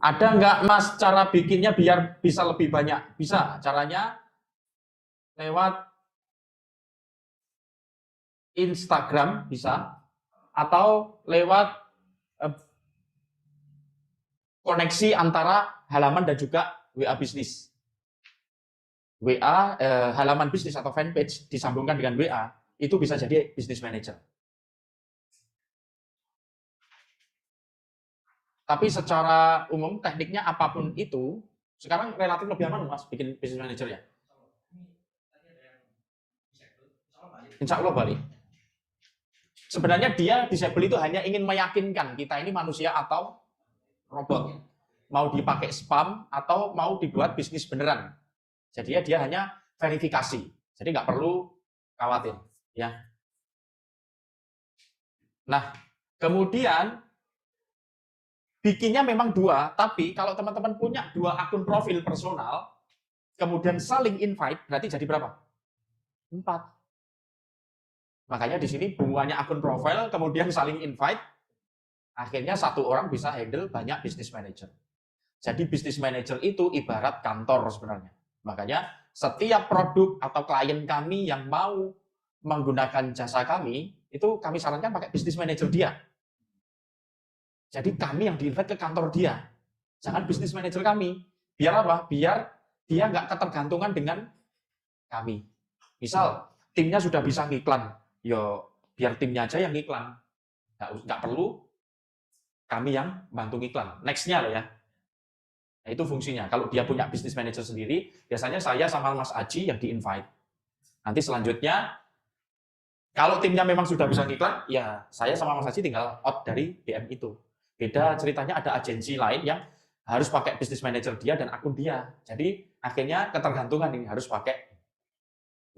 Ada nggak Mas cara bikinnya biar bisa lebih banyak? Bisa, caranya lewat Instagram bisa, atau lewat koneksi antara halaman dan juga WA bisnis. WA, halaman bisnis atau fanpage disambungkan dengan WA, itu bisa jadi business manager. Tapi secara umum tekniknya apapun itu, sekarang relatif lebih aman Mas bikin business manager ya. Insya Allah balik. Sebenarnya dia disable itu hanya ingin meyakinkan kita ini manusia atau robot. Mau dipakai spam atau mau dibuat bisnis beneran. Jadi dia hanya verifikasi. Jadi nggak perlu khawatir. Ya. Nah, kemudian bikinnya memang 2, tapi kalau teman-teman punya 2 akun profil personal, kemudian saling invite, berarti jadi berapa? 4. Makanya di sini bunganya akun profil, kemudian saling invite, akhirnya satu orang bisa handle banyak business manager. Jadi business manager itu ibarat kantor sebenarnya. Makanya setiap produk atau klien kami yang mau menggunakan jasa kami, itu kami sarankan pakai business manager dia. Jadi kami yang di-invite ke kantor dia. Jangan business manager kami. Biar apa? Biar dia nggak ketergantungan dengan kami. Misal, timnya sudah bisa ngiklan. Yo, biar timnya aja yang ngiklan. Nggak perlu kami yang bantu ngiklan. Next-nya loh ya. Nah, itu fungsinya. Kalau dia punya business manager sendiri, biasanya saya sama Mas Aji yang di-invite. Nanti selanjutnya, kalau timnya memang sudah bisa ngiklan, ya saya sama Mas Aji tinggal out dari BM itu. Beda ceritanya ada agensi lain yang harus pakai business manager dia dan akun dia. Jadi akhirnya ketergantungan ini harus pakai.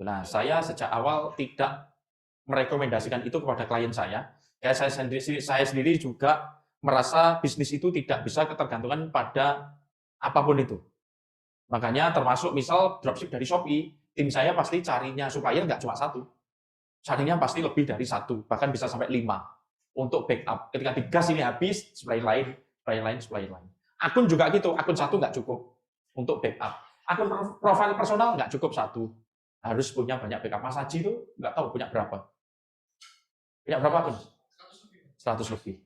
Nah, saya sejak awal tidak merekomendasikan itu kepada klien saya. Kayak saya sendiri juga merasa bisnis itu tidak bisa ketergantungan pada apapun itu. Makanya termasuk misal dropship dari Shopee, tim saya pasti carinya supplier nggak cuma 1. Carinya pasti lebih dari 1, bahkan bisa sampai 5. Untuk backup. Ketika digas ini habis, supplier lain. Akun juga gitu, akun 1 nggak cukup untuk backup. Akun profil personal nggak cukup 1. Harus punya banyak backup. Mas Haji itu nggak tahu punya berapa. Punya berapa akun? 100 lebih.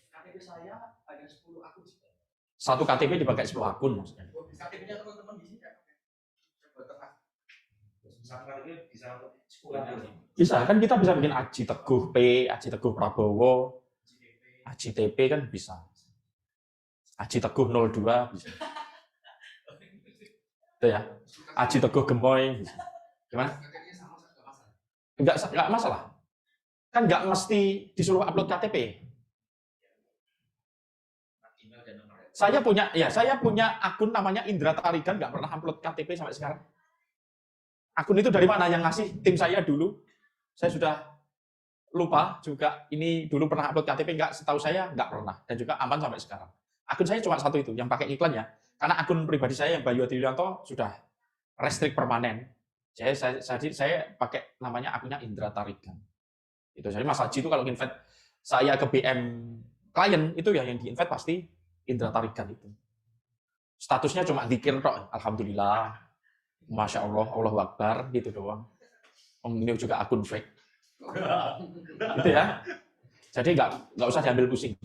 KTP saya ada 10 akun. Satu KTP dipakai 10 akun maksudnya. KTP-nya teman-teman di sini bisa kan, kita bisa bikin Aji Teguh P, Aji Teguh Prabowo, Aji TP kan bisa. Aji Teguh 02 bisa. Itu ya. Aji Teguh Gemoy bisa. Gimana? Enggak masalah. Kan enggak mesti disuruh upload KTP. Saya punya akun namanya Indra Tarigan, nggak pernah upload KTP sampai sekarang. Akun itu dari mana yang ngasih? Tim saya dulu. Saya sudah lupa juga, ini dulu pernah upload KTP, nggak, setahu saya nggak pernah. Dan juga aman sampai sekarang. Akun saya cuma 1 itu, yang pakai iklan ya. Karena akun pribadi saya yang Bayu Adi Yulianto sudah restrict permanen. Saya pakai namanya akunnya Indra Tarigan. Itu jadi Mas Haji itu kalau invite saya ke BM klien, itu ya yang di-invite pasti Indra Tarigan itu. Statusnya cuma zikir tok, alhamdulillah, masya Allah, Allahu Akbar, gitu doang. Ini juga akun fake, gitu ya. Jadi nggak usah diambil pusing.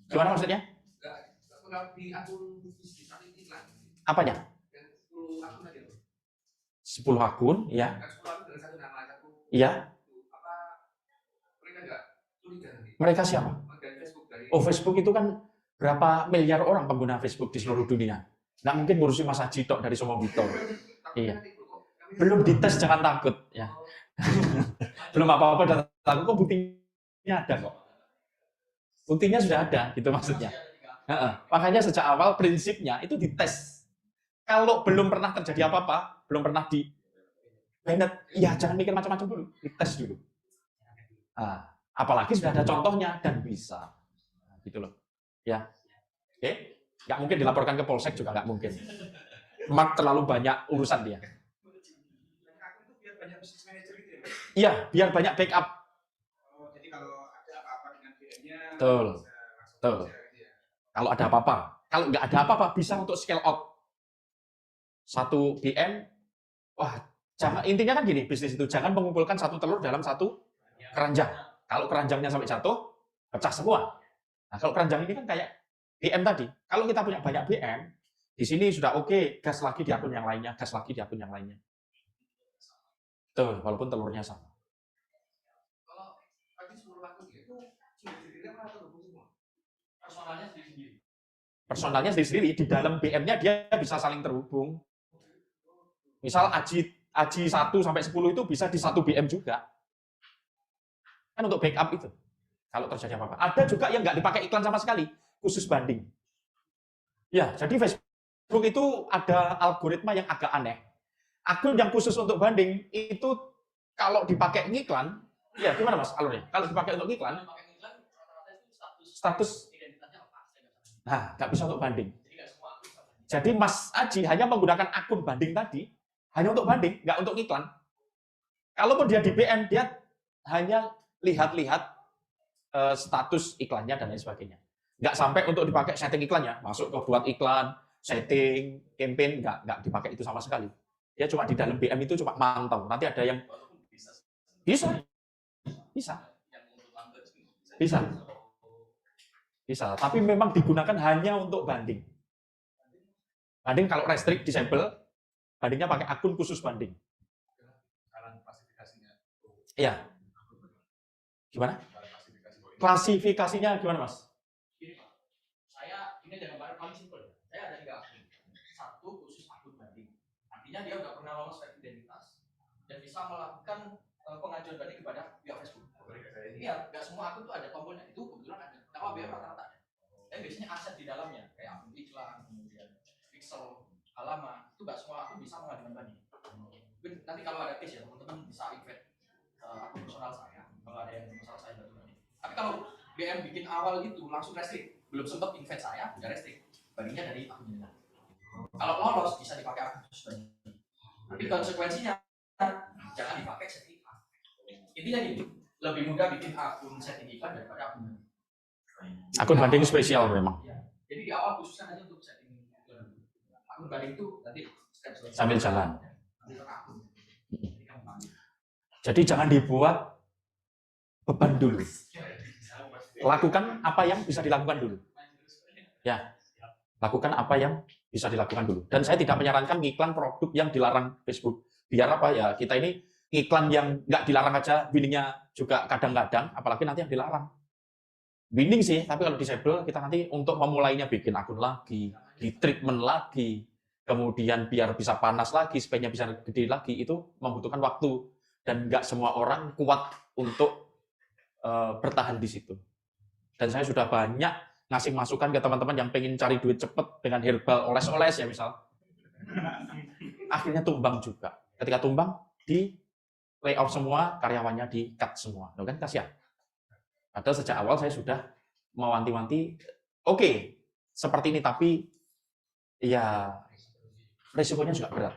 Gimana maksudnya? Apanya? 10 akun, ya. Iya. Mereka siapa? Oh, Facebook itu kan berapa miliar orang pengguna Facebook di seluruh dunia. Nggak mungkin ngurusin Mas Haji tok dari Somobito. Iya. Belum dites, jangan takut. Ya. Belum apa-apa dan takut, kok buktinya ada kok. Buktinya sudah ada, gitu maksudnya. Makanya sejak awal prinsipnya itu dites. Kalau belum pernah terjadi apa-apa, belum pernah di banned, ya jangan mikir macam-macam dulu, dites dulu. Apalagi sudah ada contohnya dan bisa, gitu loh. Ya, oke, nggak mungkin dilaporkan ke Polsek juga nggak mungkin. Mark terlalu banyak urusan dia. banyak business manager gitu ya? Iya, biar banyak backup. Oh, jadi kalau ada apa-apa dengan PM-nya, Betul. bisa langsung Betul. kerja gitu ya? Kalau ada apa-apa. Kalau nggak ada apa-apa, bisa untuk scale out. Satu PM, wah, intinya kan gini, bisnis itu jangan mengumpulkan satu telur dalam satu keranjang. Kalau keranjangnya sampai jatuh, pecah semua. Nah, kalau keranjang ini kan kayak BM tadi. Kalau kita punya banyak BM, di sini sudah oke, gas lagi di akun yang lainnya, gas lagi di akun yang lainnya. Betul, walaupun telurnya sama. Kalau tadi 10 akun itu sendiri-sendiri apa atau gabung semua? Personalnya sendiri-sendiri. Personalnya sendiri-sendiri, di dalam BM-nya dia bisa saling terhubung. Misal Aji 1 sampai 10 itu bisa di satu BM juga. Kan untuk backup itu. Kalau terjadi apa-apa. Ada juga yang nggak dipakai iklan sama sekali, khusus banding. Ya, jadi Facebook itu ada algoritma yang agak aneh. Akun yang khusus untuk banding itu kalau dipakai ngiklan, ya gimana Mas alurnya? Kalau dipakai untuk ngiklan, status identitasnya lepas. nah, nggak bisa untuk banding. Jadi nggak semua akun sama. Jadi Mas Aji hanya menggunakan akun banding tadi, hanya untuk banding, nggak untuk iklan. Kalaupun dia di BM, dia hanya lihat-lihat status iklannya dan lain sebagainya. Nggak sampai untuk dipakai setting iklannya, masuk ke buat iklan, setting, campaign, nggak dipakai itu sama sekali. Dia cuma di dalam BM itu cuma mantau. Nanti ada yang bisa. Tapi memang digunakan hanya untuk banding. Banding kalau restrict, disable, bandingnya pakai akun khusus banding. Klasifikasinya. Iya. Gimana? Klasifikasinya gimana, Mas? Gini Pak, saya ini ada gambaran paling simpel. Saya ada 3 akun. Satu khusus akun banding. Artinya dia nggak pernah lolos verifikasi identitas dan bisa melakukan pengajuan banding kepada pihak Facebook. Iya, nggak semua akun tuh ada komponen itu kebetulan ada. Kalau BM rata-rata ada. Tapi biasanya aset di dalamnya kayak akun iklan, kemudian pixel, halaman itu nggak semua akun bisa mengajukan banding. Mungkin nanti kalau ada case ya teman-teman bisa invite akun personal saya kalau ada yang masalah saya bantu banding. Tapi kalau BM bikin awal itu langsung restrict, belum sempat invite saya udah restrict, bandingnya dari akun ini. Kalau lolos bisa dipakai akun khusus banding. Tapi konsekuensinya jangan dipakai setting iklan. Intinya gini, lebih mudah bikin akun setting iklan daripada akun banding. Akun banding spesial memang. Ya. Jadi di awal khususnya hanya untuk setting iklan. Akun banding itu nanti step sambil jalan. Nanti ke akun. Jadi jangan dibuat beban dulu. Lakukan apa yang bisa dilakukan dulu. Ya, lakukan apa yang bisa dilakukan dulu. Dan saya tidak menyarankan ngiklan produk yang dilarang Facebook. Biar apa ya, kita ini ngiklan yang nggak dilarang aja, winningnya juga kadang-kadang, apalagi nanti yang dilarang. Winning sih, tapi kalau disable, kita nanti untuk memulainya bikin akun lagi, di treatment lagi, kemudian biar bisa panas lagi, speknya bisa gede lagi, itu membutuhkan waktu. Dan nggak semua orang kuat untuk bertahan di situ. Dan saya sudah banyak ngasih masukan ke teman-teman yang pengen cari duit cepat dengan herbal oles-oles ya misal. Akhirnya tumbang juga. Ketika tumbang, di layoff semua, karyawannya di-cut semua. Loh kan kasihan. Padahal sejak awal saya sudah mewanti-wanti, oke, seperti ini, tapi ya resikonya juga berat.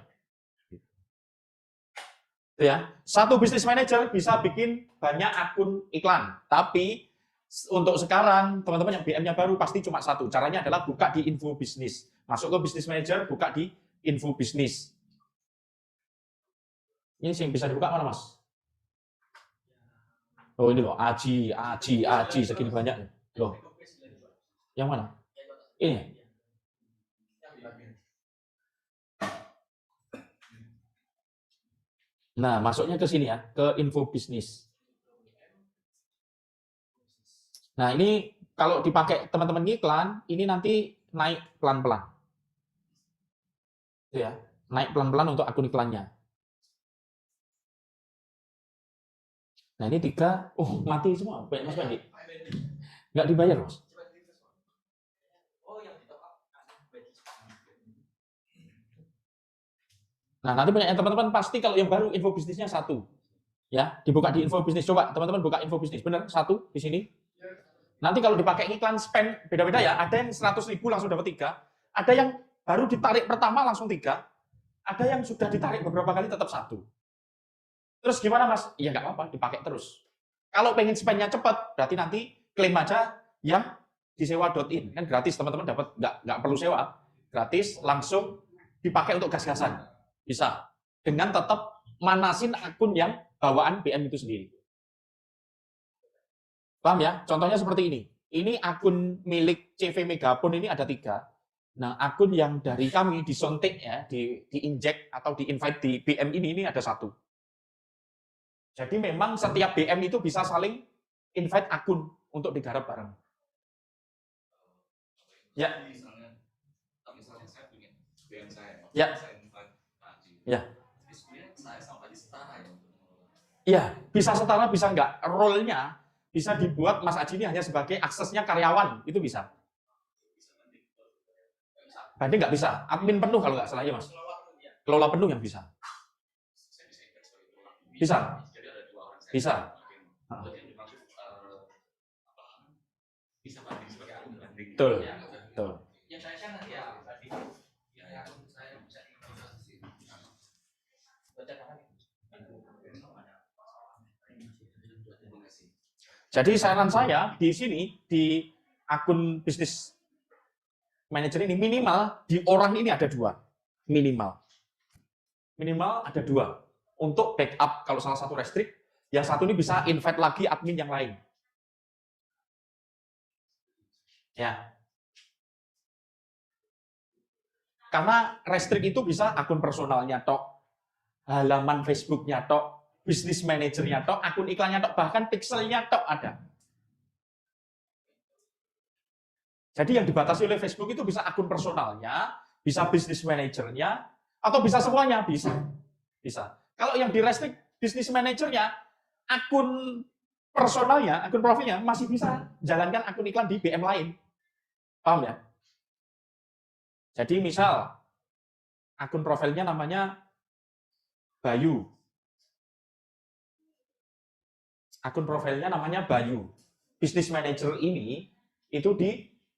Ya, satu bisnis manager bisa bikin banyak akun iklan, tapi untuk sekarang teman-teman yang BM-nya baru pasti cuma satu. Caranya adalah buka di info bisnis, masuk ke bisnis manager, buka di info bisnis. Ini sih yang bisa dibuka mana Mas? Oh ini loh, Aji segini banyak loh. Yang mana? Ini. Nah, masuknya ke sini ya, ke info bisnis. Nah, ini kalau dipakai teman-teman ngiklan, ini nanti naik pelan-pelan. Itu ya, naik pelan-pelan untuk akun iklannya. Nah, ini 3, mati semua, Mas Bandi. Nggak dibayar, Mas. Nah, nanti punya teman-teman pasti kalau yang baru info bisnisnya 1. Ya, dibuka di info bisnis. Coba teman-teman buka info bisnis. Benar, 1 di sini. Nanti kalau dipakai iklan spend beda-beda ya. Ada yang 100.000 langsung dapat 3. Ada yang baru ditarik pertama langsung 3. Ada yang sudah ditarik beberapa kali tetap 1. Terus gimana Mas? Ya nggak apa-apa, dipakai terus. Kalau pengen spendnya cepat, berarti nanti klaim aja yang disewa.in. Kan gratis, teman-teman dapat, nggak perlu sewa. Gratis, langsung dipakai untuk gas-gasan. Bisa. Dengan tetap manasin akun yang bawaan BM itu sendiri. Paham ya? Contohnya seperti ini. Ini akun milik CV Megapon ini ada 3. Nah, akun yang dari kami disontek ya, diinjek atau di-invite di BM ini ada 1. Jadi memang setiap BM itu bisa saling invite akun untuk digarap bareng. Ya. Misalnya saya punya BM saya, ya. saya invite Pak Haji. Ya. Jadi sebenarnya saya sama Pak Haji setara ya untuk mengelola. Iya, bisa setara, bisa enggak. Role-nya bisa dibuat Mas Aji ini hanya sebagai aksesnya karyawan, itu bisa. Berarti nggak bisa. Admin penuh kalau nggak salah ya Mas. Kelola penuh yang bisa. Bisa. Bisa. Bisa banding sebagai akun banding. Betul. Betul. Yang saya share nanti ya banding. Ya akun saya bisa investasi. Jadi saran saya di sini di akun bisnis manager ini minimal di orang ini ada 2 minimal ada 2 untuk backup kalau salah satu restrict, yang satu ini bisa invite lagi admin yang lain. Ya. Karena restrict itu bisa akun personalnya tok, halaman Facebooknya tok, bisnis manajernya tok, akun iklannya tok, bahkan pixelnya tok ada. Jadi yang dibatasi oleh Facebook itu bisa akun personalnya, bisa bisnis manajernya, atau bisa semuanya, bisa. Kalau yang di restrict bisnis manajernya, akun personalnya, akun profilnya masih bisa jalankan akun iklan di BM lain. Paham ya? Jadi misal akun profilnya namanya Bayu. Akun profilnya namanya Bayu. Bisnis manager ini itu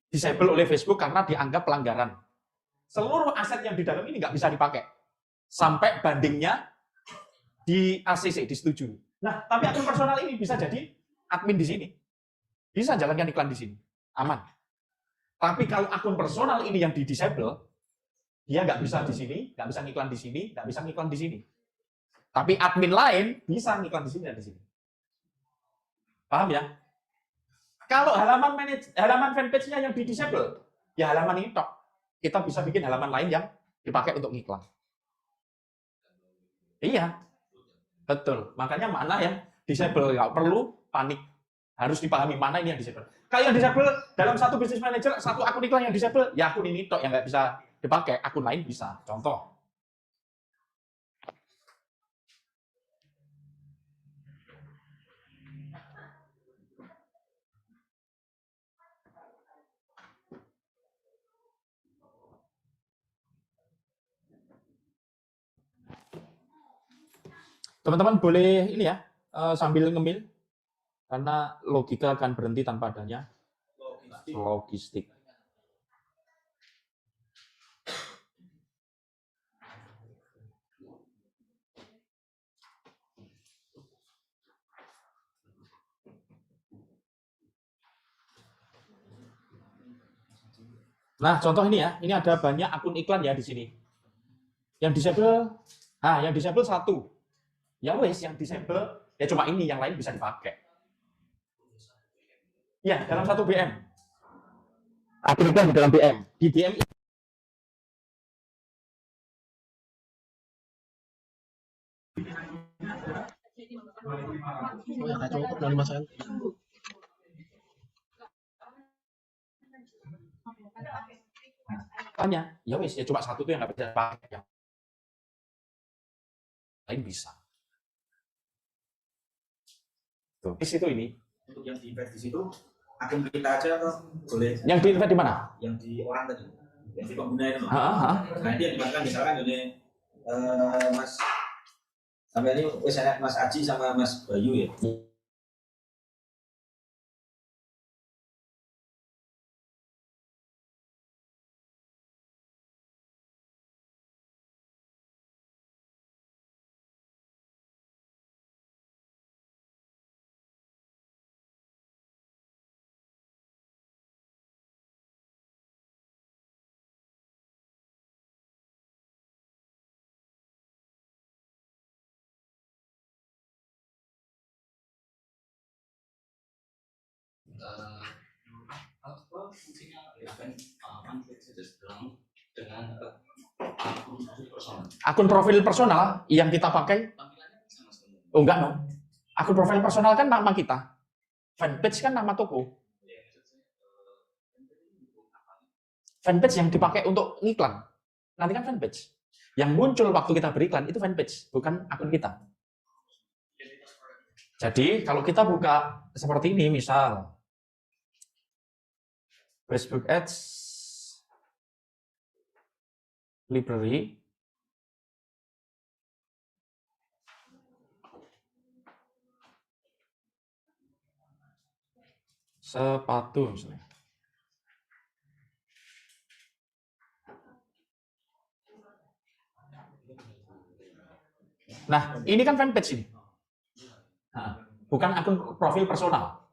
disable oleh Facebook karena dianggap pelanggaran. Seluruh aset yang di dalam ini nggak bisa dipakai. Sampai bandingnya di ACC, disetujui. Nah, tapi akun personal ini bisa jadi admin di sini. Bisa jalankan iklan di sini. Aman. Tapi kalau akun personal ini yang di-disable, dia nggak bisa di sini, nggak bisa ngiklan di sini, nggak bisa ngiklan di sini. Tapi admin lain bisa ngiklan di sini dan di sini. Paham ya? Kalau halaman fanpage-nya yang di-disable, ya halaman ini tok. Kita bisa bikin halaman lain yang dipakai untuk ngiklan. Iya, betul. Makanya mana yang disable, nggak perlu panik. Harus dipahami mana ini yang disable. Kalau yang disable dalam satu bisnis manager, satu akun iklan yang disable, ya akun ini tok yang nggak bisa dipakai, akun lain bisa. Contoh. Teman-teman boleh ini ya, sambil ngemil, karena logika akan berhenti tanpa adanya logistik. Nah, contoh ini ya, ini ada banyak akun iklan ya di sini. Yang disable, yang disable 1. Ya wes, yang disable ya cuma ini, yang lain bisa dipakai. Ya, dalam satu BM. Akun iklan di dalam BM. Di BM cukup dari Mas. Tanya, ya wes, ya cuma 1 tuh yang nggak bisa dipakai, yang lain bisa. Tuh, di situ ini. Untuk yang di-invite di situ, akun kita aja atau boleh? Yang di-invite di mana? Yang di orang tadi, yang di pengguna itu. Nah, ini yang dimakan misalkan ini Mas sampai ini Mas Aji sama Mas Bayu ya. apa fungsinya ya kan fanpage itu dengan akun profil personal. Akun profil personal yang kita pakai, Tampilannya sama sebenarnya. oh enggak no. Akun profil personal kan nama kita. Fanpage kan nama toko. Ya, maksud saya fanpage ini untuk apa? Fanpage yang dipakai untuk ngiklan. Nanti kan fanpage. Yang muncul waktu kita beriklan itu fanpage, bukan akun kita. Jadi kalau kita buka seperti ini, misal Facebook Ads Library, sepatu misalnya. Nah, ini kan fanpage ini. Nah, bukan akun profil personal.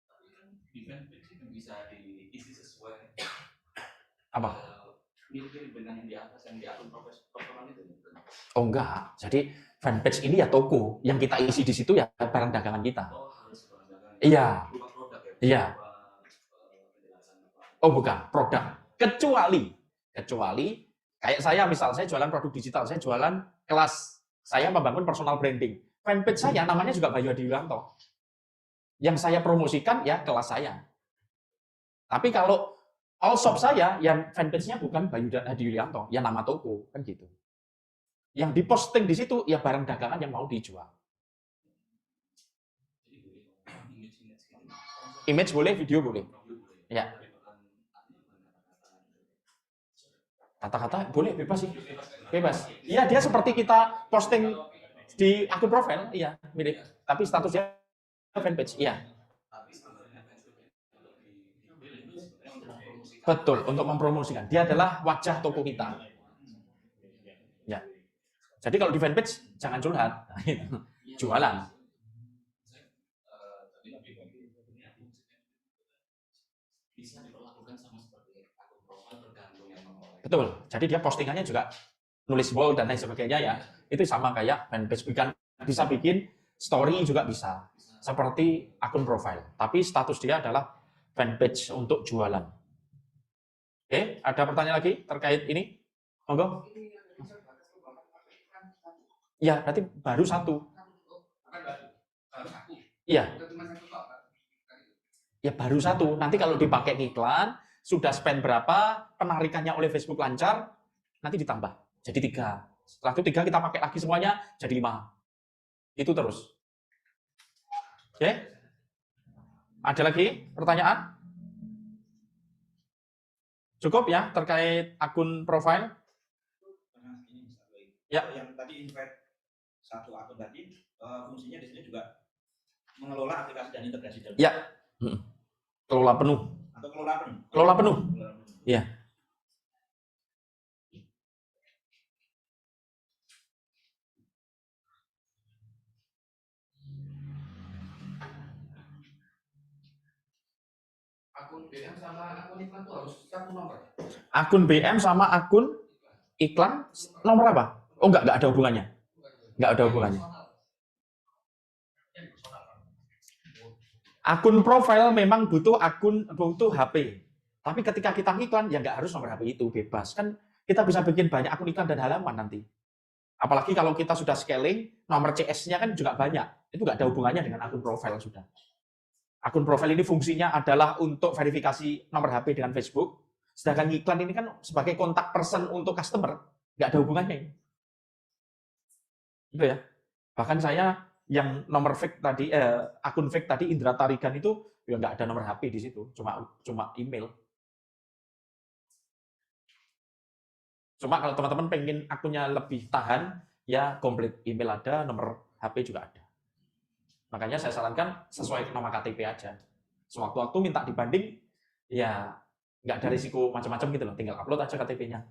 Tapi kan di fanpage itu bisa diisi sesuai Apa? mirip-mirip dengan yang di atas yang di akun profil personal itu. Oh enggak. Jadi fanpage ini ya toko. Yang kita isi di situ ya barang dagangan kita. Oh, harus berdagang. Iya. Berupa produk ya. Iya. Penjelasan apa. Oh bukan, produk. Kecuali kayak saya misal, saya jualan produk digital, saya jualan kelas, saya membangun personal branding. Fanpage saya namanya juga Bayu Hadi Yulianto. Yang saya promosikan ya kelas saya. Tapi kalau all shop saya, yang fanpage-nya bukan Bayu Hadi Yulianto, ya nama toko, kan gitu. Yang diposting di situ ya barang dagangan yang mau dijual. Image boleh, video boleh. Ya. Kata-kata boleh, bebas sih. Bebas. Iya, dia seperti kita posting di akun profil, iya, mirip. Tapi statusnya fanpage, iya. Betul, untuk mempromosikan. Dia adalah wajah toko kita. Ya. Jadi kalau di fanpage, jangan curhat. Jualan. Bisa diperlakukan sama seperti akun profil tergantung yang mengoleh. Betul. Jadi dia postingannya juga nulis bold dan lain sebagainya ya. Itu sama kayak fanpage. Bisa bikin story juga bisa. Seperti akun profil. Tapi status dia adalah fanpage untuk jualan. Oke, ada pertanyaan lagi terkait ini? Monggo. Ya, berarti baru satu. Iya. Ya baru satu. Nanti kalau dipakai iklan, sudah spend berapa, penarikannya oleh Facebook lancar, nanti ditambah. Jadi 3. Setelah itu 3 kita pakai lagi semuanya, jadi 5. Itu terus. Oke? Ada lagi pertanyaan? Cukup ya terkait akun profil? Ya. Yang tadi invite satu akun tadi, fungsinya di sini juga mengelola aplikasi dan integrasi dalam. Ya. Kelola penuh. Atau kelola penuh. Kelola penuh. Iya. Akun BM sama akun iklan itu harus satu nomor. Akun BM sama akun iklan nomor apa? Oh enggak ada hubungannya. Enggak ada hubungannya. Akun profil memang butuh HP. Tapi ketika kita iklan ya nggak harus nomor HP itu, bebas. Kan kita bisa bikin banyak akun iklan dan halaman nanti. Apalagi kalau kita sudah scaling, nomor CS-nya kan juga banyak. Itu nggak ada hubungannya dengan akun profil sudah. Akun profil ini fungsinya adalah untuk verifikasi nomor HP dengan Facebook. Sedangkan iklan ini kan sebagai kontak person untuk customer. Nggak ada hubungannya ini. Itu ya. Bahkan saya yang nomor fake tadi, akun fake tadi Indra Tarigan itu ya nggak ada nomor HP di situ, cuma email. Cuma kalau teman-teman pengen akunnya lebih tahan, ya komplit email ada, nomor HP juga ada. Makanya saya sarankan sesuai nama KTP aja. Sewaktu-waktu minta dibanding, ya nggak ada risiko macam-macam gitu loh, tinggal upload aja KTP-nya.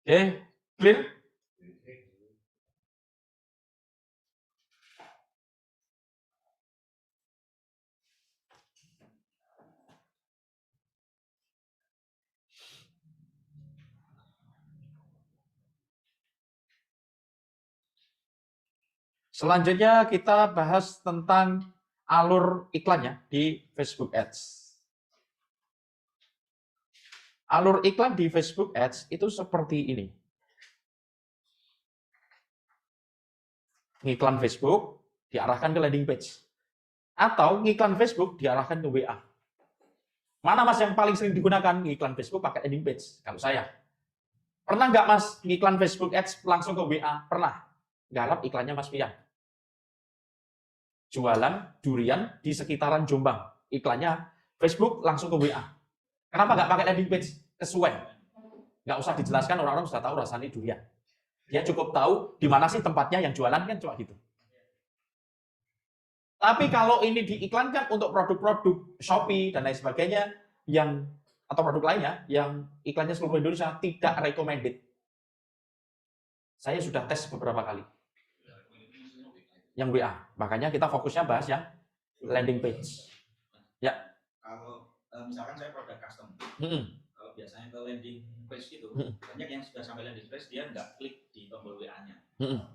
Oke, clear? Selanjutnya kita bahas tentang alur iklannya di Facebook Ads. Alur iklan di Facebook Ads itu seperti ini. Ngiklan Facebook diarahkan ke landing page. Atau ngiklan Facebook diarahkan ke WA. Mana Mas yang paling sering digunakan? Ngiklan Facebook pakai landing page. Kalau saya. Pernah nggak Mas ngiklan Facebook Ads langsung ke WA? Pernah. Garap iklannya Mas Pian. Jualan durian di sekitaran Jombang. Iklannya Facebook langsung ke WA. Kenapa nggak pakai landing page? Kesuwen. Nggak usah dijelaskan, orang-orang sudah tahu rasanya durian. Dia cukup tahu di mana sih tempatnya yang jualan, kan cuma gitu. Tapi kalau ini diiklankan untuk produk-produk Shopee dan lain sebagainya, atau produk lainnya yang iklannya seluruh Indonesia tidak recommended. Saya sudah tes beberapa kali. Yang WA. Makanya kita fokusnya bahas yang landing page. Ya. Kalau misalkan saya produk custom, kalau biasanya ke landing page itu, banyak yang sudah sampai landing page dia nggak klik di tombol WA-nya.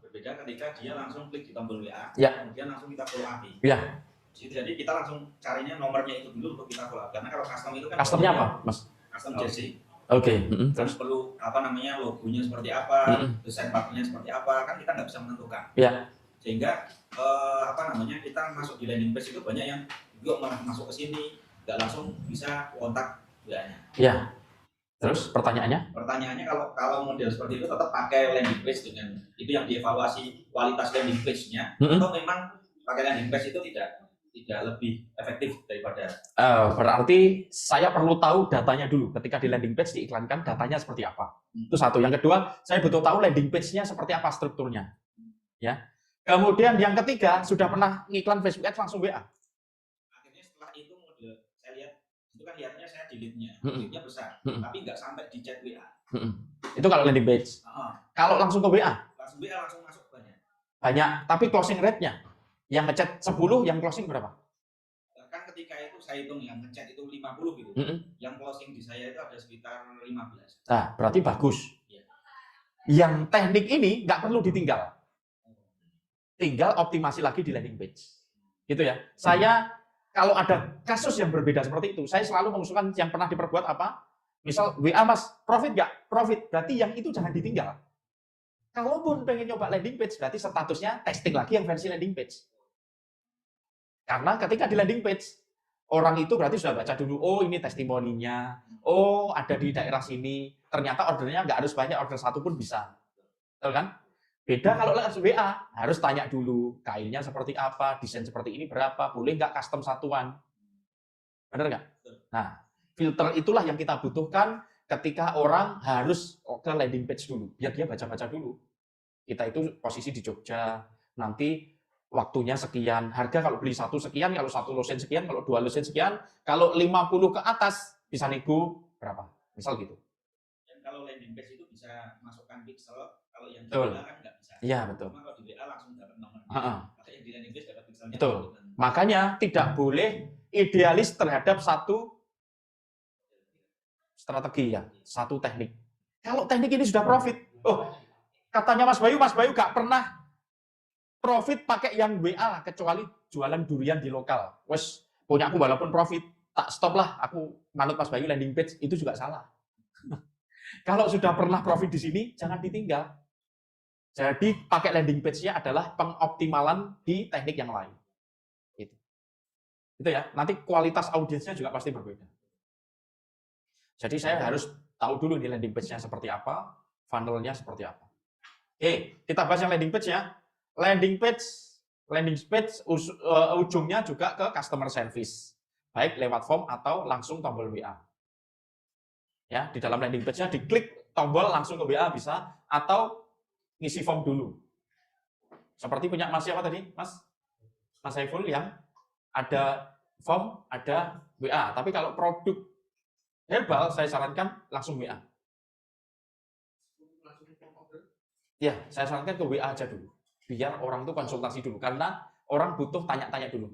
Berbeda ketika dia langsung klik di tombol WA, kemudian langsung kita follow up. Ya. Jadi kita langsung carinya nomornya itu dulu untuk kita follow up. Karena kalau custom itu kan customnya apa, Mas? Custom jersey. Oke. Terus perlu logonya seperti apa, desain partnya seperti apa, kan kita nggak bisa menentukan. Ya. Sehingga kita masuk di landing page itu banyak yang juga malah masuk ke sini, nggak langsung bisa kontak WA-nya. Ya. Terus pertanyaannya? Pertanyaannya kalau model seperti itu tetap pakai landing page dengan itu yang dievaluasi kualitas landing page-nya, atau memang pakai landing page itu tidak lebih efektif daripada? Berarti saya perlu tahu datanya dulu. Ketika di landing page diiklankan datanya seperti apa. Itu satu. Yang kedua, saya butuh tahu landing page-nya seperti apa strukturnya. Ya. Kemudian yang ketiga, sudah pernah iklan Facebook Ads langsung WA. Akhirnya setelah itu model saya lihat, itu kan lihatnya saya delete-nya besar, tapi nggak sampai di chat WA. Itu kalau landing page. Kalau langsung ke WA? Langsung WA langsung masuk banyak. Banyak, tapi closing rate-nya? Yang ngechat 10, yang closing berapa? Kan ketika itu saya hitung yang ngechat itu 50 gitu. Yang closing di saya itu ada sekitar 15. Nah, berarti bagus. Ya. Yang teknik ini nggak perlu ditinggal. Tinggal optimasi lagi di landing page. Gitu ya. Saya kalau ada kasus yang berbeda seperti itu, saya selalu mengusulkan yang pernah diperbuat apa? Misal WA Mas, profit nggak? Profit. Berarti yang itu jangan ditinggal. Kalaupun pengen nyoba landing page, berarti statusnya testing lagi yang versi landing page. Karena ketika di landing page, orang itu berarti sudah baca dulu, oh ini testimoninya, oh ada di daerah sini, ternyata ordernya nggak harus banyak, order satu pun bisa. Betul kan? Beda kalau langsung WA, harus tanya dulu, kainnya seperti apa, desain seperti ini berapa, boleh nggak custom satuan. Benar nggak? Nah, filter itulah yang kita butuhkan ketika orang harus ke landing page dulu, biar dia baca-baca dulu. Kita itu posisi di Jogja, nanti waktunya sekian, harga kalau beli satu sekian, kalau satu losen sekian, kalau dua losen sekian, kalau 50 ke atas bisa nego berapa, misal gitu. Dan kalau landing page itu bisa masukkan pixel, kalau yang di WA kan nggak bisa. Iya, betul. Cuma kalau di WA langsung dapat nomornya. Kalau yang di landing page dapat pixelnya. Betul. Makanya tidak boleh idealis terhadap satu strategi ya, satu teknik. Kalau teknik ini sudah profit, katanya Mas Bayu nggak pernah profit pakai yang WA kecuali jualan durian di lokal. Wes punya aku walaupun profit, tak stop lah, aku manut Mas Bayu landing page, itu juga salah. Kalau sudah pernah profit di sini, jangan ditinggal. Jadi pakai landing page-nya adalah pengoptimalan di teknik yang lain. Itu ya, nanti kualitas audiensnya juga pasti berbeda. Jadi saya harus tahu dulu di landing page-nya seperti apa, funnel-nya seperti apa. Oke, kita bahas yang landing page ya. Landing page ujungnya juga ke customer service, baik lewat form atau langsung tombol WA. Ya, di dalam landing page-nya diklik tombol langsung ke WA bisa, atau ngisi form dulu. Seperti punya Mas siapa tadi? Mas Saiful yang ada form, ada WA. Tapi kalau produk herbal saya sarankan langsung WA. Ya, saya sarankan ke WA aja dulu. Biar orang itu konsultasi dulu. Karena orang butuh tanya-tanya dulu.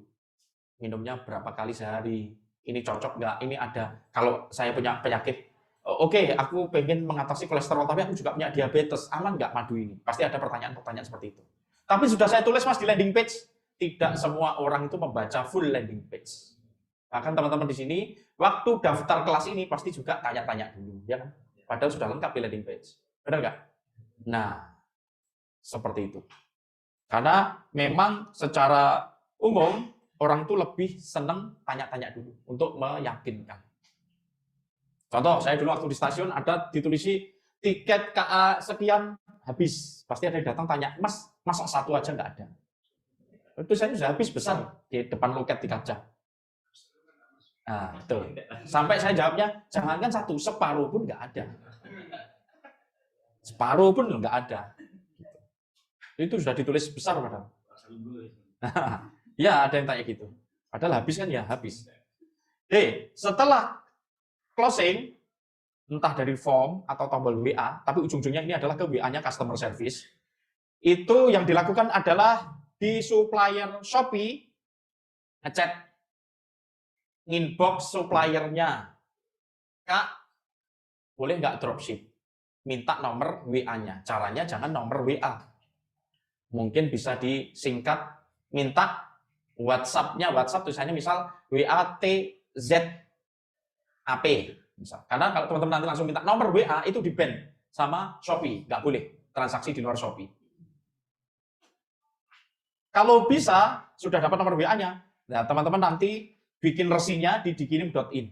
Minumnya berapa kali sehari? Ini cocok nggak? Ini ada. Kalau saya punya penyakit, oke, aku pengen mengatasi kolesterol, tapi aku juga punya diabetes. Aman nggak madu ini? Pasti ada pertanyaan-pertanyaan seperti itu. Tapi sudah saya tulis Mas di landing page, tidak semua orang itu membaca full landing page. Bahkan teman-teman di sini, waktu daftar kelas ini pasti juga tanya-tanya dulu, ya kan? Padahal sudah lengkap di landing page. Benar nggak? Nah, seperti itu. Karena memang secara umum, orang itu lebih senang tanya-tanya dulu untuk meyakinkan. Contoh, saya dulu waktu di stasiun ada ditulisi tiket KA sekian habis. Pasti ada yang datang tanya, Mas, masa satu aja nggak ada? Itu saya sudah habis besar di depan loket di kaca. Nah, betul. Sampai saya jawabnya, jangankan satu, separuh pun nggak ada. Separuh pun nggak ada. Itu sudah ditulis besar padahal. Ya, ada yang tanya gitu. Padahal habis kan ya habis. Setelah closing, entah dari form atau tombol WA, tapi ujung-ujungnya ini adalah ke WA-nya customer service. Itu yang dilakukan adalah di supplier Shopee, ngechat, inbox suppliernya, Kak, boleh nggak dropship? Minta nomor WA-nya. Caranya jangan nomor WA. Mungkin bisa disingkat, minta WhatsApp-nya, WhatsApp tulisannya misal WATZAP. Misal. Karena kalau teman-teman nanti langsung minta nomor WA, itu di-ban sama Shopee. Nggak boleh transaksi di luar Shopee. Kalau bisa, sudah dapat nomor WA-nya, nah teman-teman nanti bikin resinya di dikirim.in.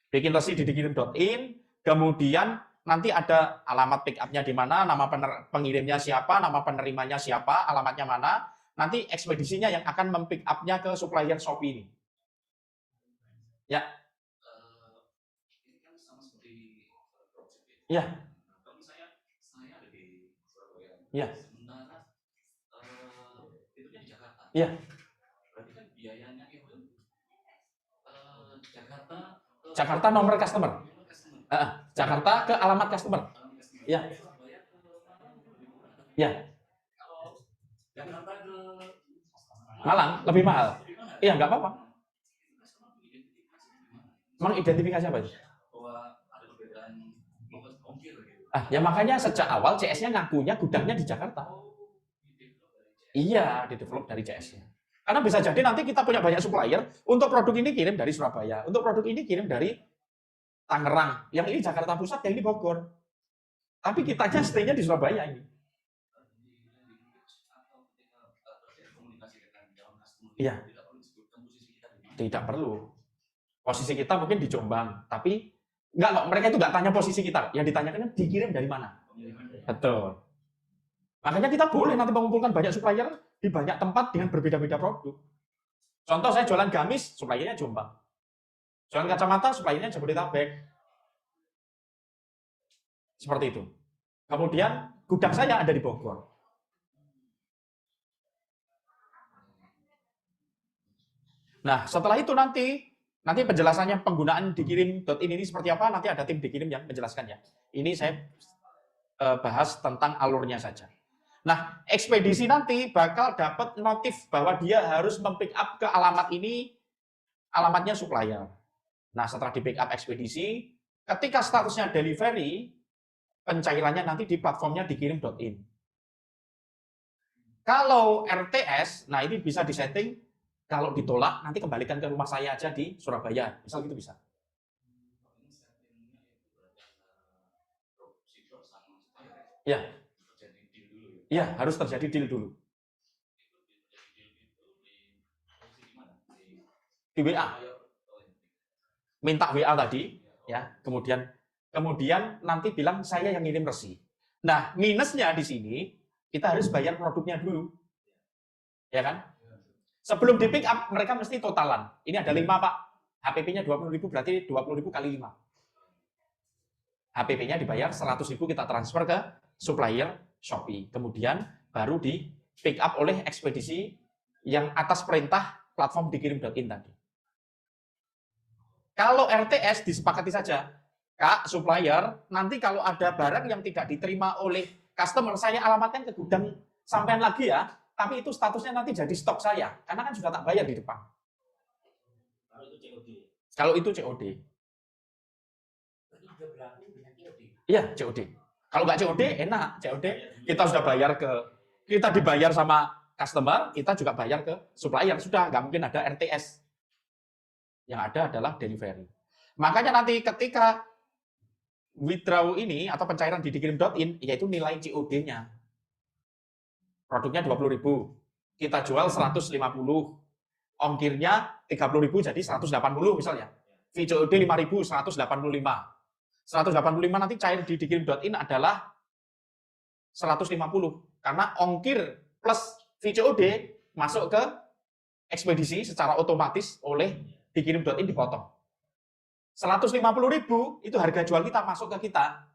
Bikin resi di dikirim.in, kemudian nanti ada alamat pick up-nya di mana, nama pengirimnya siapa, nama penerimanya siapa, alamatnya mana, nanti ekspedisinya yang akan mem-pick up-nya ke supplier Shopee ini. Ya. Ini kan sama seperti dropship. Ya. Kalau saya ada di Surabaya. Ya. Sementara itu di Jakarta. Ya. Berarti kan biayanya itu Jakarta nomor customer. Jakarta ke alamat customer. Ya. Ya. Malang lebih mahal. Iya, nggak apa-apa. Mengidentifikasi apa itu? Ya makanya sejak awal CS-nya ngakunya gudangnya di Jakarta. Iya, didevelop dari CS-nya. Karena bisa jadi nanti kita punya banyak supplier, untuk produk ini kirim dari Surabaya, untuk produk ini kirim dari Tangerang, yang ini Jakarta Pusat, yang ini Bogor. Tapi kitanya stay-nya di Surabaya ini. Iya. Tidak perlu. Posisi kita mungkin di Jombang, tapi enggak kok, mereka itu enggak tanya posisi kita. Yang ditanyakan dikirim dari mana. Betul. Makanya kita boleh nanti mengumpulkan banyak supplier di banyak tempat dengan berbeda-beda produk. Contoh saya jualan gamis, suppliernya Jombang. Jualan kacamata, suppliernya Jabodetabek. Seperti itu. Kemudian gudang saya ada di Bogor. Nah, setelah itu nanti penjelasannya penggunaan dikirim.in ini seperti apa, nanti ada tim dikirim yang menjelaskannya. Ini saya bahas tentang alurnya saja. Nah, ekspedisi nanti bakal dapat notif bahwa dia harus mem-pick up ke alamat ini, alamatnya supplier. Nah, setelah di-pick up ekspedisi, ketika statusnya delivery, pencairannya nanti di platformnya dikirim.in. Kalau RTS, nah ini bisa disetting, kalau ditolak, nanti kembalikan ke rumah saya aja di Surabaya. Misal gitu bisa. Ya. Iya, harus terjadi deal dulu. Di WA. Minta WA tadi, ya. Kemudian nanti bilang saya yang ngirim resi. Nah, minusnya di sini kita harus bayar produknya dulu. Ya kan? Sebelum di pick up mereka mesti totalan. Ini ada 5, Pak. HPP-nya 20.000 berarti 20.000 kali 5. HPP-nya dibayar 100.000 kita transfer ke supplier Shopee. Kemudian baru di pick up oleh ekspedisi yang atas perintah platform dikirim.in tadi. Kalau RTS disepakati saja, Kak, supplier, nanti kalau ada barang yang tidak diterima oleh customer, saya alamatkan ke gudang sampean lagi ya, tapi itu statusnya nanti jadi stok saya, karena kan sudah tak bayar di depan. Kalau itu COD. Iya, COD. Kalau nggak COD, enak. COD kita sudah bayar kita dibayar sama customer, kita juga bayar ke supplier. Sudah, nggak mungkin ada RTS. Yang ada adalah delivery. Makanya nanti ketika withdraw ini atau pencairan di dikirim.in, yaitu nilai COD-nya. Produknya 20.000, kita jual 150, ongkirnya 30.000 jadi 180 misalnya. VCOD 5.000, 185. 185 nanti cair di dikirim.in adalah 150 karena ongkir plus VCOD masuk ke ekspedisi secara otomatis oleh dikirim.in dipotong. 150.000 itu harga jual kita masuk ke kita.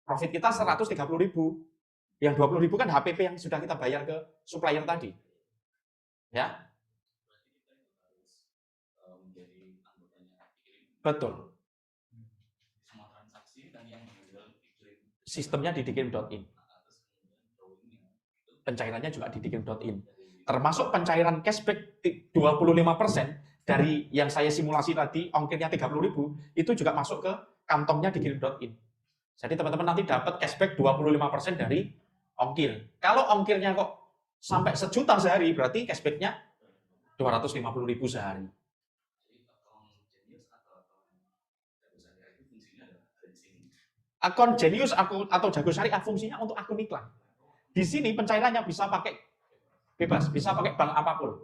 Profit kita 130.000. Yang 20.000 kan HPP yang sudah kita bayar ke supplier tadi. Ya. Betul. Semua transaksi dan yang dikirim. Sistemnya di dikirim.in. Pencairannya juga di dikirim.in. Termasuk pencairan cashback 25% dari yang saya simulasi tadi, ongkirnya 30.000, itu juga masuk ke kantongnya dikirim.in. Jadi teman-teman nanti dapat cashback 25% dari ongkir. Kalau ongkirnya kok sampai 1 juta sehari, berarti cashback-nya 250.000 sehari. Akun Genius atau Jago Syariah fungsinya untuk akun iklan. Di sini pencairannya bisa pakai bebas, bisa pakai bank apapun.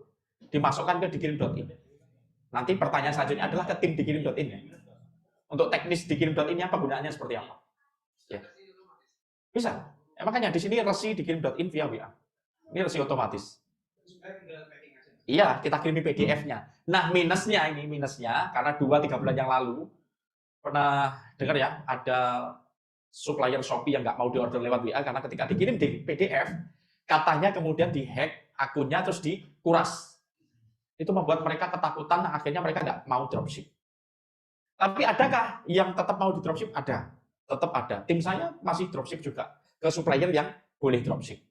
Dimasukkan ke dikirim.in. Nanti pertanyaan selanjutnya adalah ke tim dikirim.in ya. Untuk teknis dikirim.in-nya penggunaannya seperti apa? Ya. Bisa. Makanya di sini resi dikirim.in via WA. Ini resi otomatis. Iya, kita kirimi PDF-nya. Nah, minusnya karena 2-3 bulan yang lalu pernah dengar ya, ada supplier Shopee yang nggak mau diorder lewat WA karena ketika dikirim di PDF, katanya kemudian dihack akunnya terus dikuras. Itu membuat mereka ketakutan, akhirnya mereka nggak mau dropship. Tapi adakah yang tetap mau di dropship? Ada. Tetap ada. Tim saya masih dropship juga ke supplier yang boleh dropship.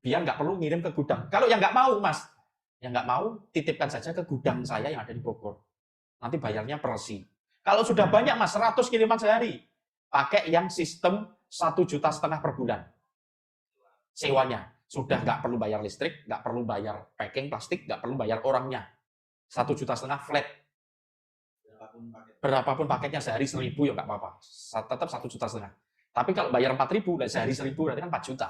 Biar nggak perlu ngirim ke gudang. Kalau yang nggak mau, Mas, yang nggak mau, titipkan saja ke gudang saya yang ada di Bogor. Nanti bayarnya per resi. Kalau sudah banyak, Mas, 100 kiriman sehari, pakai yang sistem 1,5 juta per bulan. Sewanya. Sudah nggak perlu bayar listrik, nggak perlu bayar packing plastik, nggak perlu bayar orangnya. 1,5 juta flat. Berapapun paketnya sehari 1.000 ya nggak apa-apa. Tetap 1,5 juta. Tapi kalau bayar 4.000, sehari 1.000 berarti kan 4 juta.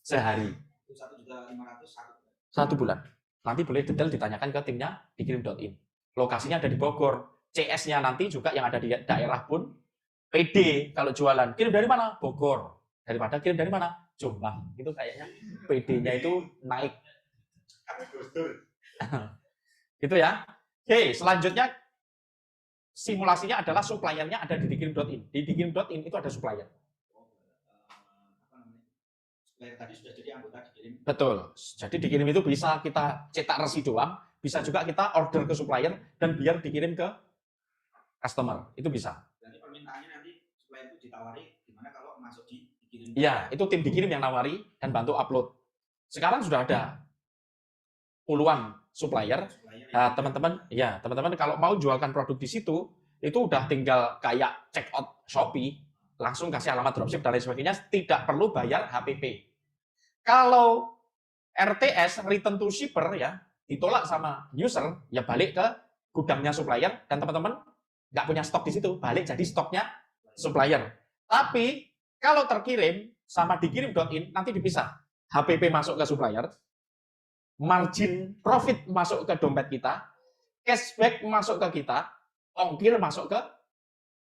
Sehari. 1.500.000 1 bulan. Nanti boleh detail ditanyakan ke timnya dikirim.in. Lokasinya ada di Bogor. CS-nya nanti juga yang ada di daerah pun PD kalau jualan. Kirim dari mana? Bogor. Daripada kirim dari mana? Jombang. Itu kayaknya PD-nya itu naik. Gitu ya. Oke, selanjutnya simulasinya adalah suppliernya ada di dikirim.in. Di dikirim.in itu ada supplier. Supplier tadi sudah jadi anggota dikirim. Betul. Jadi dikirim itu bisa kita cetak resi doang, bisa juga kita order ke supplier dan biar dikirim ke customer. Itu bisa. Jadi permintaannya nanti supplier itu ditawari gimana kalau masuk di dikirim. Iya, itu tim dikirim yang nawari dan bantu upload. Sekarang sudah ada puluhan supplier. Nah, teman-teman kalau mau jualkan produk di situ, itu udah tinggal kayak check out Shopee, langsung kasih alamat dropship dan lain sebagainya, tidak perlu bayar HPP. Kalau RTS, return to shipper ya, ditolak sama user, ya balik ke gudangnya supplier dan teman-teman nggak punya stok di situ, balik jadi stoknya supplier. Tapi kalau terkirim sama dikirim.in nanti dipisah. HPP masuk ke supplier, margin profit masuk ke dompet kita, cashback masuk ke kita, ongkir masuk ke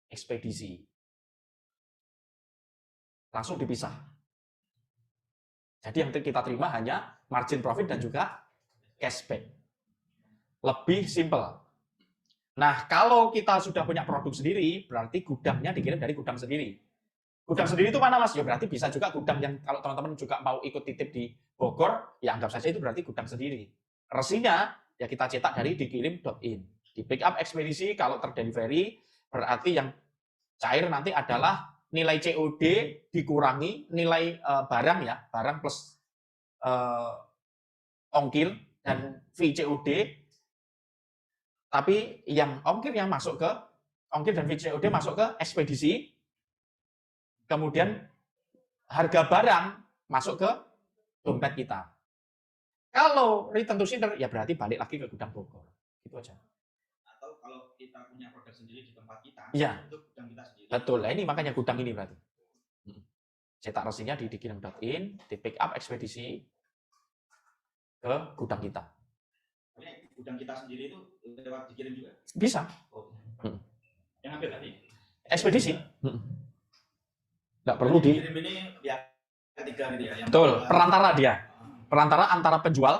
ekspedisi. Langsung dipisah. Jadi yang kita terima hanya margin profit dan juga cashback. Lebih simple. Nah, kalau kita sudah punya produk sendiri, berarti gudangnya dikirim dari gudang sendiri. Gudang sendiri itu mana, Mas? Ya berarti bisa juga gudang yang kalau teman-teman juga mau ikut titip di Bogor, ya anggap saja itu berarti gudang sendiri. Resinya ya kita cetak dari dikirim.in. Di pick up ekspedisi kalau terdelivery, berarti yang cair nanti adalah nilai COD dikurangi nilai barang ya, barang plus ongkir dan VCOD. Tapi yang ongkir dan VCOD masuk ke ekspedisi. Kemudian harga barang masuk ke dompet kita. Kalau return to sender, ya berarti balik lagi ke gudang Bogor. Itu aja. Atau kalau kita punya produk sendiri di tempat kita, Iya. itu gudang kita sendiri. Betul, nah, ini makanya gudang ini berarti. Cetak resinya di dikirim.in, di pick up ekspedisi ke gudang kita. Tapi gudang kita sendiri itu lewat dikirim juga? Bisa. Yang ambil tadi? Ekspedisi. Nggak perlu di... Dikirim ini pihak ketiga gitu ya? Betul, perantara dia. Perantara antara penjual,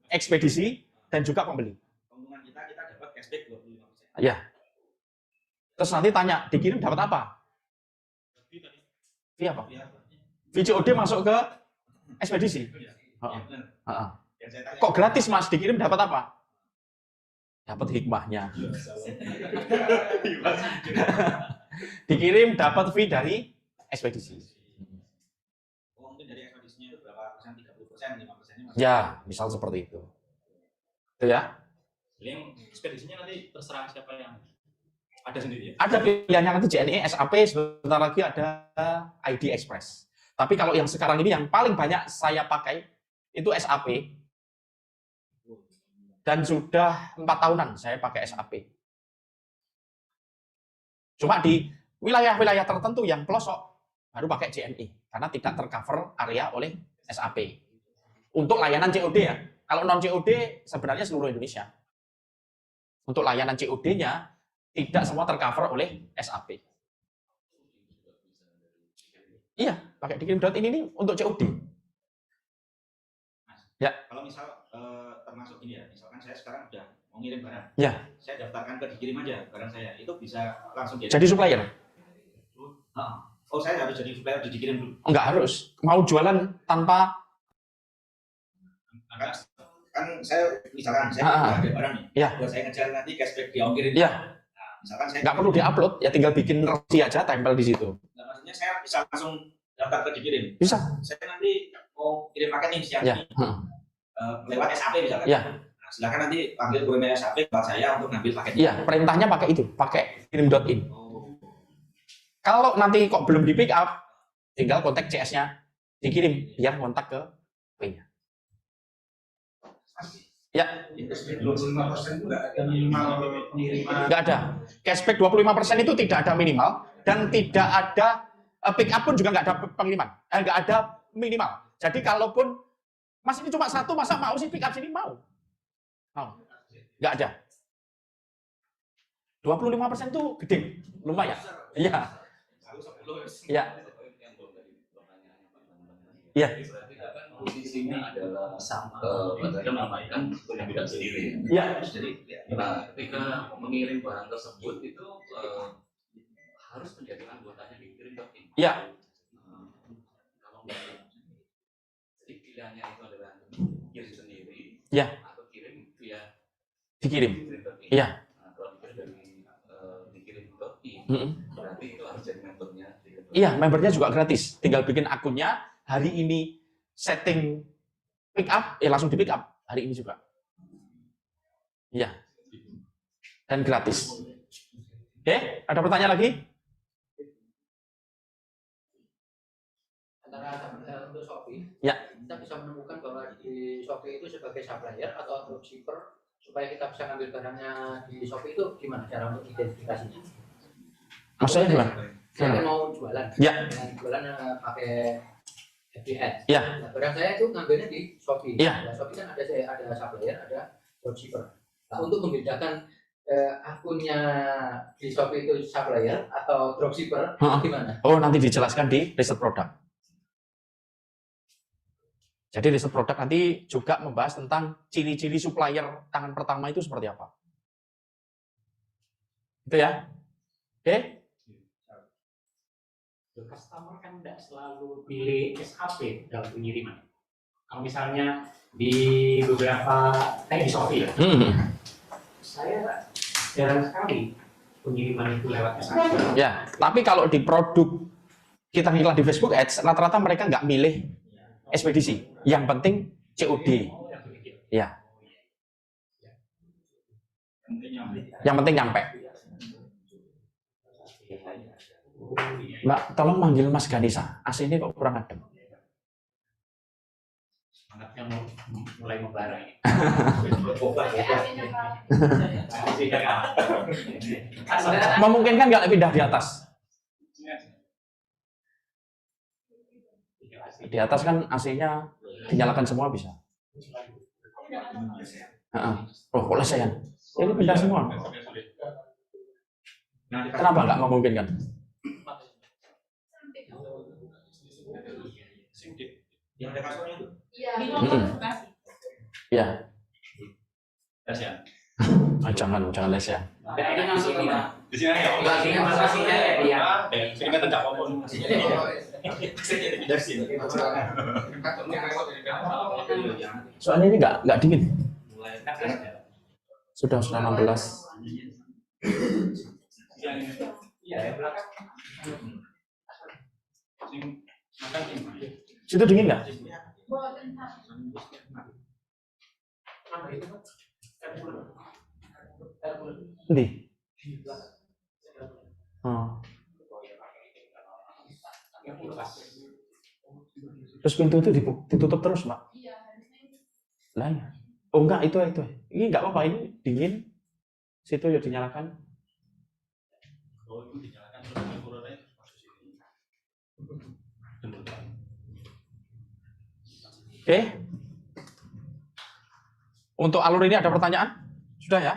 ekspedisi, dan juga pembeli. Keuntungan kita dapat cashback 25%. Ya. Terus nanti tanya, dikirim dapat apa? Via apa? VCOD masuk ke ekspedisi. Kok gratis Mas? Dikirim dapat apa? Dapat hikmahnya. Dikirim dapat fee dari ekspedisi. Mungkin dari ekspedisinya itu berapa persen? 30%, 5%? Ya, misal seperti itu. Itu ya. Yang ekspedisinya nanti terserah siapa yang ada sendiri ya? Ada pilihannya nanti JNE, SAP, sebentar lagi ada ID Express. Tapi kalau yang sekarang ini yang paling banyak saya pakai itu SAP. Dan sudah 4 tahunan saya pakai SAP. Cuma di wilayah-wilayah tertentu yang pelosok baru pakai JNE karena tidak tercover area oleh SAP. Untuk layanan COD ya. Kalau non COD sebenarnya seluruh Indonesia. Untuk layanan COD-nya tidak semua tercover oleh SAP. Iya, pakai dikirim.in ini untuk COD. Ya. Kalau misal termasuk ini ya, misalkan saya sekarang udah mau ngirim barang. Ya. Saya daftarkan ke dikirim aja barang saya. Itu bisa langsung jadi supplier. Oh, saya harus jadi supplier dikirim dulu. Enggak harus. Mau jualan tanpa kan saya misalkan saya ada barang nih. Ya. Buat saya ngejar nanti cashback di ongkirin. Ya. Nah, misalkan saya nggak perlu diupload, ya tinggal bikin resi aja, tempel di situ. Nah, maksudnya saya bisa langsung daftar ke dikirim. Bisa. Saya nanti mau kirim paket nih siang Ya. ini. Lewat SAP misalkan. Ya. Nah, silakan nanti panggil kurir SAP buat saya untuk ngambil paketnya. Iya, perintahnya pakai itu, pakai kirim.in. Oh. Kalau nanti kok belum di pick up, tinggal kontak CS-nya dikirim biar kontak ke P-nya. Ya. 25% itu nggak ada minimal pengiriman. Nggak ada. Cashback 25% itu tidak ada minimal dan tidak ada pick up pun juga nggak ada pengiriman. Nggak ada minimal. Jadi kalaupun Mas ini cuma satu, masa mau sih pick up sini? Mau. Nggak ada. 25% itu gede, lumayan. Iya. Iya. Iya. Posisinya adalah Anda menambahkan punya bidang sendiri. Iya. Jadi, nah, ketika mengirim barang tersebut itu harus menjadi anggotanya dikirim.in. Iya. Kalau enggak, jadi pilihannya itu adalah kirim sendiri. Iya. Atau kirim via Dikirim. dikirim.in. Iya. Nah, kalau dikirim dari dikirim.in, berarti itu harus jadi membernya. Iya, membernya juga gratis. Tinggal bikin akunnya, hari ini setting pick up, langsung di pick up hari ini juga. Iya. Dan gratis. Oke, ada pertanyaan lagi? Antara untuk Shopee, Ya. kita bisa menemukan bahwa di Shopee itu sebagai supplier atau dropshipper supaya kita bisa ngambil barangnya di Shopee itu gimana cara untuk identifikasinya? Maksudnya gimana? Saya kan mau jualan. Ya. Jualan pakai FBS. Ya. Nah, barang saya itu ngambilnya di Shopee. Ya. Nah, Shopee kan ada supplier, ada dropshipper. Nah, untuk membedakan akunnya di Shopee itu supplier atau dropshipper, gimana? Oh, nanti dijelaskan di riset produk. Jadi riset produk nanti juga membahas tentang ciri-ciri supplier tangan pertama itu seperti apa. Itu ya. Oke. Customer kan tidak selalu pilih SAP dalam pengiriman. Kalau misalnya di beberapa kayak di Shopee ya, saya jarang sekali pengiriman itu lewat SAP. Ya, tapi kalau di produk kita iklan di Facebook Ads, rata-rata mereka nggak milih ekspedisi. Yang penting COD. Ya. Yang penting nyampe. Mbak, tolong manggil Mas Ganisa. AC ini kok kurang adem. Anaknya mau mulai membara ini. Memungkinkan nggak pindah di atas? Di atas kan AC-nya dinyalakan semua bisa. Oh, kok lesehan? Ini pindah semua. Kenapa nggak memungkinkan? Yang ada kasurnya itu. Iya. Tes ya. Jangan les ya. Ini masih Di sini ya. ini masanya ya. Sini kan tidak apa-apa. Pindah sini. Soalnya ini nggak dingin. Mulai Sudah 16. Iya, ya belakang. Situ dingin nggak? Di. Terus pintu itu ditutup terus, Mbak? Lah ya. Oh enggak, itu. Ini enggak apa-apa, ini dingin. Situ ya dinyalakan. Oh, itu dinyalakan terus corona masuk sini. Oke. Untuk alur ini ada pertanyaan? Sudah ya?